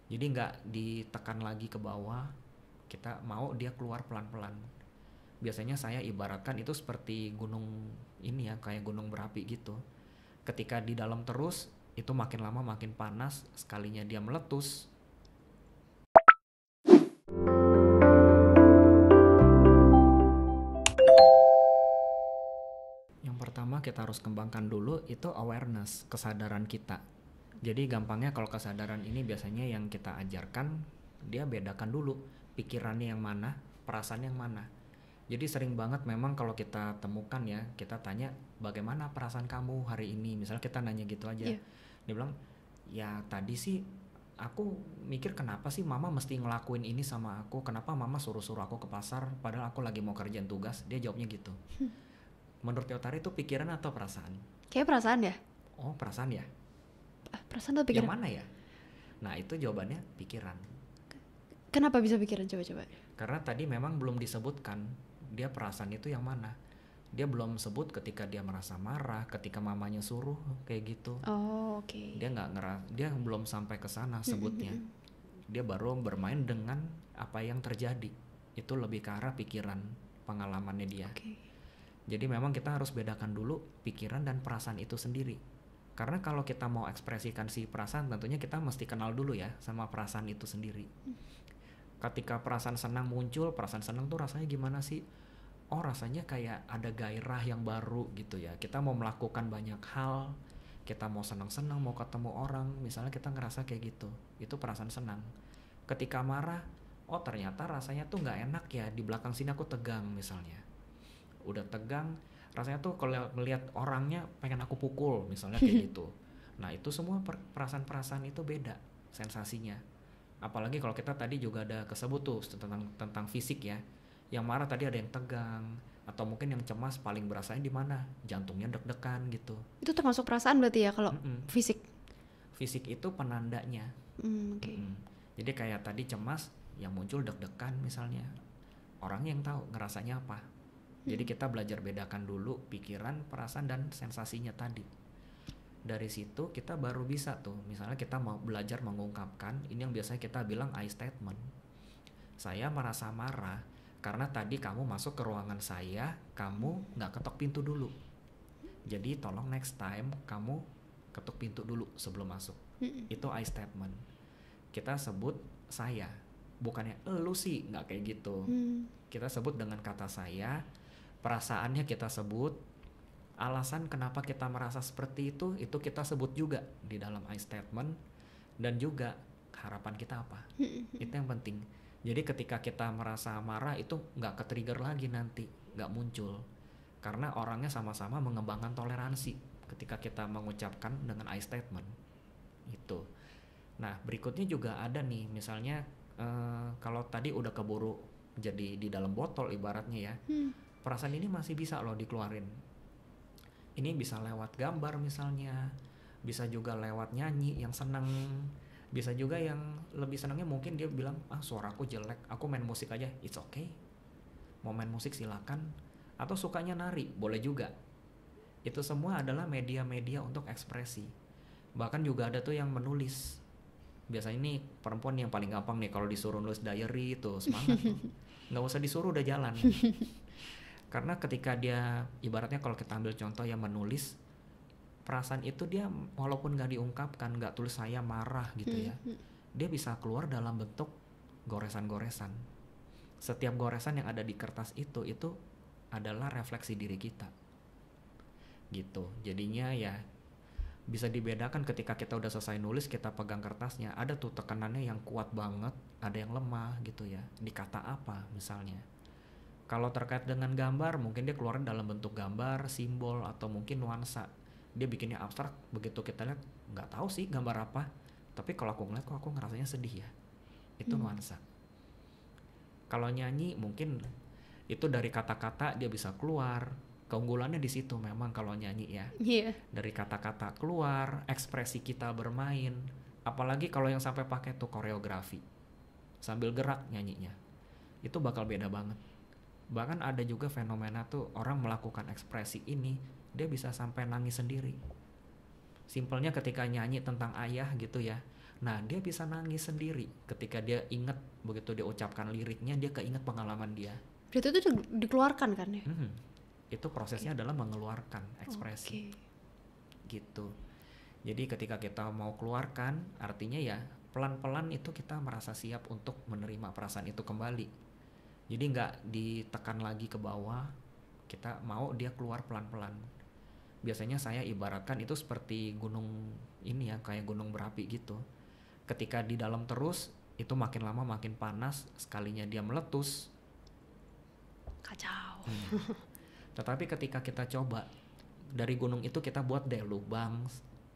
Jadi nggak ditekan lagi ke bawah, kita mau dia keluar pelan-pelan. Biasanya saya ibaratkan itu seperti gunung ini ya, kayak gunung berapi gitu. Ketika di dalam terus, itu makin lama makin panas, sekalinya dia meletus. Yang pertama kita harus kembangkan dulu itu awareness, kesadaran kita. Jadi gampangnya kalau kesadaran ini biasanya yang kita ajarkan, dia bedakan dulu pikirannya yang mana, perasaan yang mana. Jadi sering banget memang kalau kita temukan ya, kita tanya bagaimana perasaan kamu hari ini. Misalnya kita nanya gitu aja. Iya. Dia bilang, ya tadi sih aku mikir kenapa sih mama mesti ngelakuin ini sama aku. Kenapa mama suruh-suruh aku ke pasar padahal aku lagi mau kerjain tugas. Dia jawabnya gitu. Menurut Yotari itu pikiran atau perasaan? Kayak perasaan ya? Oh perasaan ya? Perasaan atau Yang pikiran? mana ya? Nah itu jawabannya pikiran. Kenapa bisa pikiran? Coba-coba. Karena tadi memang belum disebutkan dia perasaan itu yang mana. Dia belum sebut ketika dia merasa marah, ketika mamanya suruh kayak gitu. Oh, oke. Dia belum sampai ke sana sebutnya. Dia baru bermain dengan apa yang terjadi. Itu lebih ke arah pikiran, pengalamannya dia. Oke. Jadi memang kita harus bedakan dulu pikiran dan perasaan itu sendiri. Karena kalau kita mau ekspresikan si perasaan, tentunya kita mesti kenal dulu ya sama perasaan itu sendiri. Ketika perasaan senang muncul, perasaan senang tuh rasanya gimana sih? Oh rasanya kayak ada gairah yang baru gitu ya. Kita mau melakukan banyak hal, kita mau senang-senang, mau ketemu orang, misalnya kita ngerasa kayak gitu. Itu perasaan senang. Ketika marah, oh ternyata rasanya tuh nggak enak ya, di belakang sini aku tegang misalnya. Udah tegang, rasanya tuh kalau melihat orangnya pengen aku pukul misalnya kayak gitu. Nah itu semua perasaan-perasaan itu beda sensasinya. Apalagi kalau kita tadi juga ada kesebut tuh tentang fisik ya. Yang marah tadi ada yang tegang, atau mungkin yang cemas paling berasanya di mana? Jantungnya deg-degan gitu. Itu termasuk perasaan berarti ya kalau Mm-mm. fisik? Fisik itu penandanya. Oke. Mm-mm. Jadi kayak tadi cemas, yang muncul deg-degan misalnya. Orang yang tahu ngerasanya apa. Jadi kita belajar bedakan dulu pikiran, perasaan, dan sensasinya tadi. Dari situ kita baru bisa tuh, misalnya kita mau belajar mengungkapkan, ini yang biasanya kita bilang I statement. Saya merasa marah karena tadi kamu masuk ke ruangan saya, kamu nggak ketok pintu dulu. Jadi tolong next time kamu ketuk pintu dulu sebelum masuk. Itu I statement. Kita sebut saya, bukannya lu sih, nggak kayak gitu. Kita sebut dengan kata saya, perasaannya kita sebut, alasan kenapa kita merasa seperti itu kita sebut juga di dalam I statement, dan juga harapan kita apa. Itu yang penting. Jadi ketika kita merasa marah itu nggak ke-trigger lagi nanti, nggak muncul. Karena orangnya sama-sama mengembangkan toleransi ketika kita mengucapkan dengan I statement. Itu. Nah berikutnya juga ada nih, misalnya kalau tadi udah keburu jadi di dalam botol ibaratnya ya, perasaan ini masih bisa loh dikeluarin. Ini bisa lewat gambar misalnya, bisa juga lewat nyanyi yang seneng, bisa juga yang lebih senangnya mungkin dia bilang suaraku jelek, aku main musik aja, it's okay. Mau main musik silakan, atau sukanya nari boleh juga. Itu semua adalah media-media untuk ekspresi. Bahkan juga ada tuh yang menulis. Biasanya nih perempuan yang paling gampang nih kalau disuruh nulis diary itu semangat tuh. Nggak usah disuruh udah jalan. Karena ketika dia ibaratnya kalau kita ambil contoh yang menulis, perasaan itu dia walaupun nggak diungkapkan, nggak tulis saya marah gitu ya, dia bisa keluar dalam bentuk goresan-goresan. Setiap goresan yang ada di kertas itu adalah refleksi diri kita gitu. Jadinya ya bisa dibedakan ketika kita udah selesai nulis, kita pegang kertasnya, ada tuh tekanannya yang kuat banget, ada yang lemah gitu ya, di kata apa misalnya. Kalau terkait dengan gambar, mungkin dia keluarin dalam bentuk gambar, simbol, atau mungkin nuansa. Dia bikinnya abstrak, begitu kita lihat nggak tahu sih gambar apa, tapi kalau aku ngeliat kok aku ngerasanya sedih ya, itu nuansa. Kalau nyanyi mungkin itu dari kata-kata dia bisa keluar. Keunggulannya di situ memang kalau nyanyi ya. Iya. Dari kata-kata keluar, ekspresi kita bermain. Apalagi kalau yang sampai pakai tuh koreografi, sambil gerak nyanyinya, itu bakal beda banget. Bahkan ada juga fenomena tuh orang melakukan ekspresi ini, dia bisa sampai nangis sendiri. Simpelnya ketika nyanyi tentang ayah gitu ya, Nah, dia bisa nangis sendiri ketika dia ingat, begitu dia ucapkan liriknya, dia keinget pengalaman dia. Berarti itu dikeluarkan kan ya? Itu prosesnya adalah mengeluarkan ekspresi. Gitu. Jadi ketika kita mau keluarkan, artinya ya pelan-pelan itu kita merasa siap untuk menerima perasaan itu kembali. Jadi nggak ditekan lagi ke bawah, kita mau dia keluar pelan-pelan. Biasanya saya ibaratkan itu seperti gunung ini ya, kayak gunung berapi gitu. Ketika di dalam terus, itu makin lama makin panas, sekalinya dia meletus. Kacau. Tetapi ketika kita coba, dari gunung itu kita buat deh lubang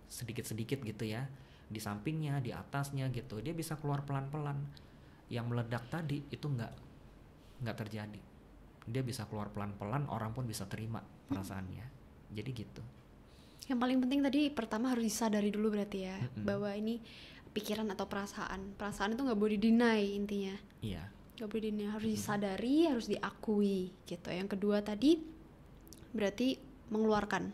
sedikit-sedikit gitu ya, di sampingnya, di atasnya gitu, dia bisa keluar pelan-pelan. Yang meledak tadi itu nggak terjadi, dia bisa keluar pelan-pelan, orang pun bisa terima perasaannya. Jadi gitu. Yang paling penting tadi pertama harus disadari dulu berarti ya, bahwa ini pikiran atau perasaan itu nggak boleh deny intinya. Iya. Nggak boleh deny, harus disadari, harus diakui gitu. Yang kedua tadi berarti mengeluarkan.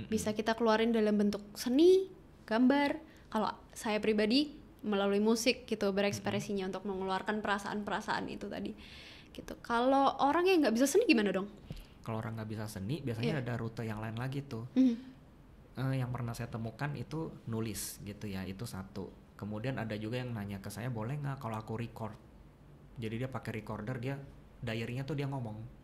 Bisa kita keluarin dalam bentuk seni, gambar. Kalau saya pribadi melalui musik gitu, berekspresinya untuk mengeluarkan perasaan-perasaan itu tadi. Gitu. Kalau orang yang nggak bisa seni gimana dong? Kalau orang nggak bisa seni, biasanya ada rute yang lain lagi tuh. Yang pernah saya temukan itu nulis gitu ya, itu satu. Kemudian ada juga yang nanya ke saya, boleh nggak kalau aku record? Jadi dia pakai recorder, dia diary-nya tuh dia ngomong.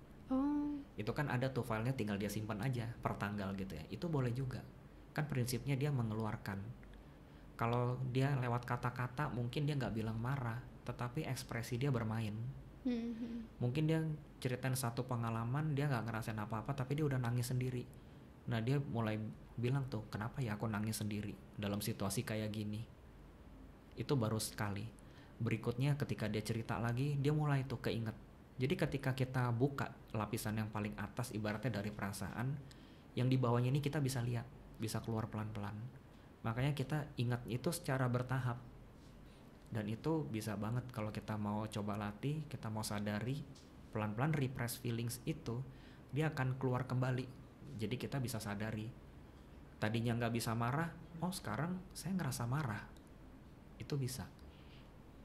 Itu kan ada tuh filenya, tinggal dia simpan aja per tanggal gitu ya. Itu boleh juga. Kan prinsipnya dia mengeluarkan. Kalau dia lewat kata-kata mungkin dia nggak bilang marah, tetapi ekspresi dia bermain. Mungkin dia ceritain satu pengalaman, dia nggak ngerasain apa-apa, tapi dia udah nangis sendiri. Nah, dia mulai bilang tuh, kenapa ya aku nangis sendiri dalam situasi kayak gini. Itu baru sekali. Berikutnya ketika dia cerita lagi, dia mulai tuh keinget. Jadi ketika kita buka lapisan yang paling atas, ibaratnya dari perasaan, yang di bawahnya ini kita bisa lihat, bisa keluar pelan-pelan. Makanya kita ingat itu secara bertahap. Dan itu bisa banget kalau kita mau coba latih, kita mau sadari, pelan-pelan repress feelings itu, dia akan keluar kembali. Jadi kita bisa sadari, tadinya nggak bisa marah, oh sekarang saya ngerasa marah. Itu bisa.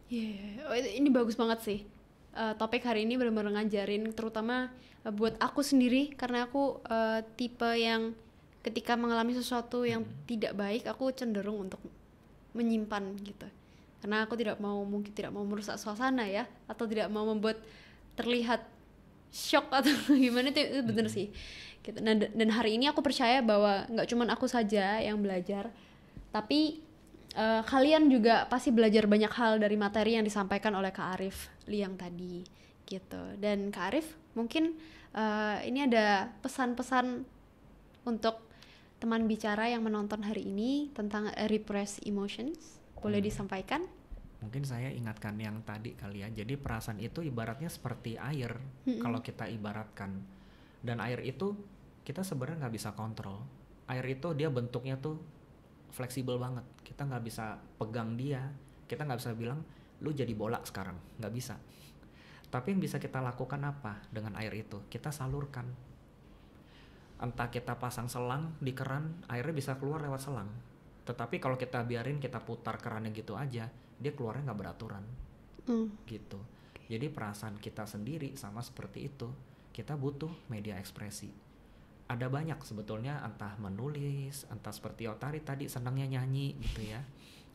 Ini bagus banget sih. Topik hari ini benar-benar ngajarin, terutama buat aku sendiri, karena aku tipe yang ketika mengalami sesuatu yang tidak baik, aku cenderung untuk menyimpan gitu. Karena aku mungkin tidak mau merusak suasana ya, atau tidak mau membuat terlihat shock atau gimana, itu bener sih. Gitu. Dan hari ini aku percaya bahwa nggak cuma aku saja yang belajar, tapi kalian juga pasti belajar banyak hal dari materi yang disampaikan oleh Kak Arif Liang tadi gitu. Dan Kak Arif, mungkin ini ada pesan-pesan untuk teman bicara yang menonton hari ini tentang repressed emotions, boleh disampaikan? Mungkin saya ingatkan yang tadi kali ya. Jadi perasaan itu ibaratnya seperti air, kalau kita ibaratkan. Dan air itu kita sebenarnya nggak bisa kontrol. Air itu dia bentuknya tuh fleksibel banget, kita nggak bisa pegang dia, kita nggak bisa bilang lu jadi bola sekarang, nggak bisa. Tapi yang bisa kita lakukan apa dengan air itu? Kita salurkan. Entah kita pasang selang di keran, airnya bisa keluar lewat selang. Tetapi kalau kita biarin, kita putar kerannya gitu aja, dia keluarnya nggak beraturan. Gitu. Jadi perasaan kita sendiri sama seperti itu, kita butuh media ekspresi. Ada banyak sebetulnya, entah menulis, entah seperti Otari tadi senangnya nyanyi gitu ya.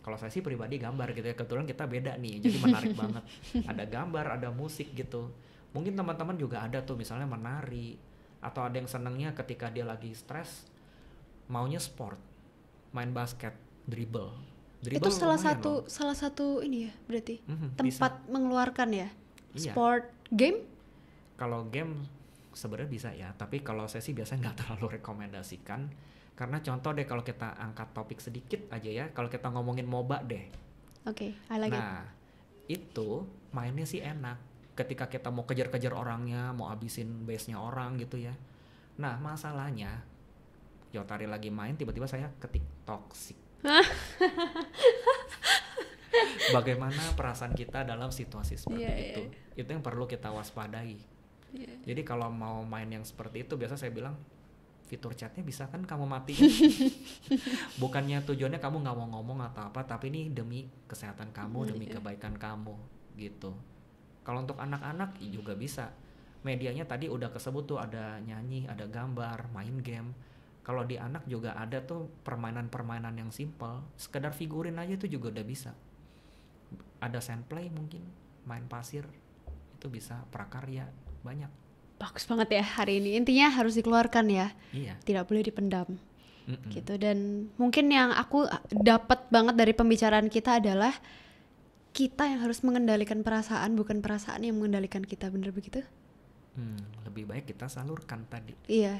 Kalau saya sih pribadi gambar gitu ya, kebetulan kita beda nih, jadi menarik banget. Ada gambar, ada musik gitu. Mungkin teman-teman juga ada tuh misalnya menari, atau ada yang senangnya ketika dia lagi stres, maunya sport, main basket, dribble. Itu salah satu ini ya berarti tempat bisa mengeluarkan ya. Iya. Sport, game? Kalau game sebenarnya bisa ya, tapi kalau saya sih biasanya nggak terlalu rekomendasikan, karena contoh deh kalau kita angkat topik sedikit aja ya, kalau kita ngomongin MOBA deh. Oke, I like it. Nah, itu mainnya sih enak. Ketika kita mau kejar-kejar orangnya, mau abisin base-nya orang gitu ya. Nah, masalahnya Yotari lagi main, tiba-tiba saya ketik toxic. Bagaimana perasaan kita dalam situasi seperti itu? Itu yang perlu kita waspadai. Jadi kalau mau main yang seperti itu, biasa saya bilang fitur chatnya bisa kan kamu matiin. Bukannya tujuannya kamu nggak mau ngomong atau apa, tapi ini demi kesehatan kamu, demi kebaikan kamu gitu. Kalau untuk anak-anak juga bisa. Medianya tadi udah kesebut tuh, ada nyanyi, ada gambar, main game. Kalau di anak juga ada tuh permainan-permainan yang simple, sekedar figurin aja itu juga udah bisa. Ada sandplay mungkin, main pasir, itu bisa, prakarya, banyak. Bagus banget ya hari ini. Intinya harus dikeluarkan ya. Iya. Tidak boleh dipendam. Gitu. Dan mungkin yang aku dapat banget dari pembicaraan kita adalah kita yang harus mengendalikan perasaan, bukan perasaan yang mengendalikan kita. Bener begitu? Lebih baik kita salurkan tadi. Iya.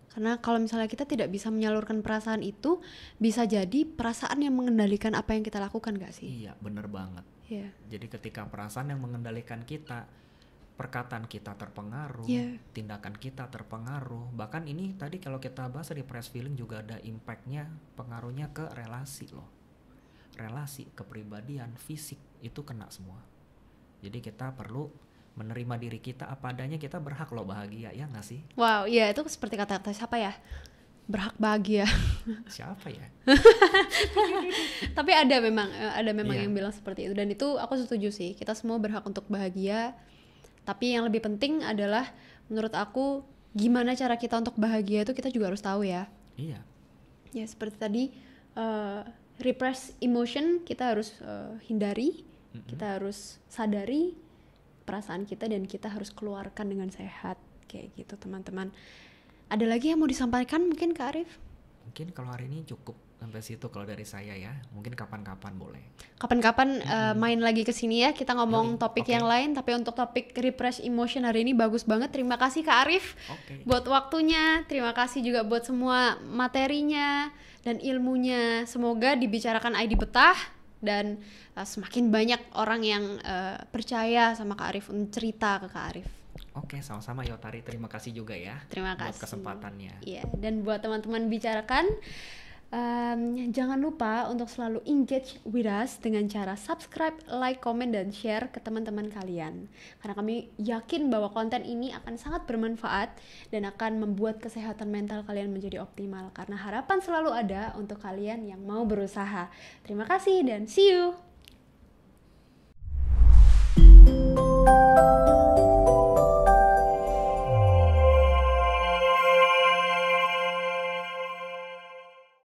Karena kalau misalnya kita tidak bisa menyalurkan perasaan itu, bisa jadi perasaan yang mengendalikan apa yang kita lakukan, gak sih? Iya, bener banget. Iya. Jadi ketika perasaan yang mengendalikan kita, perkataan kita terpengaruh, tindakan kita terpengaruh. Bahkan ini tadi kalau kita bahas repressed feeling juga ada impactnya, pengaruhnya ke relasi loh. Relasi, kepribadian, fisik, itu kena semua. Jadi kita perlu menerima diri kita apa adanya, kita berhak loh bahagia, ya nggak sih? Wow, iya itu seperti kata-kata siapa ya? Berhak bahagia. Siapa ya? Tapi ada memang Iya. yang bilang seperti itu, dan itu aku setuju sih. Kita semua berhak untuk bahagia. Tapi yang lebih penting adalah menurut aku gimana cara kita untuk bahagia itu kita juga harus tahu ya. Iya. Ya seperti tadi repress emotion kita harus hindari, kita harus sadari perasaan kita dan kita harus keluarkan dengan sehat kayak gitu teman-teman. Ada lagi yang mau disampaikan mungkin Kak Arif? Mungkin kalau hari ini cukup sampai situ kalau dari saya ya. Mungkin kapan-kapan boleh. Kapan-kapan main lagi ke sini ya, kita ngomong topik Oke. yang lain, tapi untuk topik repress emotion hari ini bagus banget. Terima kasih Kak Arif buat waktunya, terima kasih juga buat semua materinya dan ilmunya. Semoga dibicarakan ID betah dan semakin banyak orang yang percaya sama Kak Arif untuk cerita ke Kak Arif. Oke, sama-sama Yotari, terima kasih juga ya. Terima buat kasih. kesempatannya. Iya, dan buat teman-teman bicarakan, jangan lupa untuk selalu engage with us dengan cara subscribe, like, comment, dan share ke teman-teman kalian. Karena kami yakin bahwa konten ini akan sangat bermanfaat dan akan membuat kesehatan mental kalian menjadi optimal. Karena harapan selalu ada untuk kalian yang mau berusaha. Terima kasih dan see you!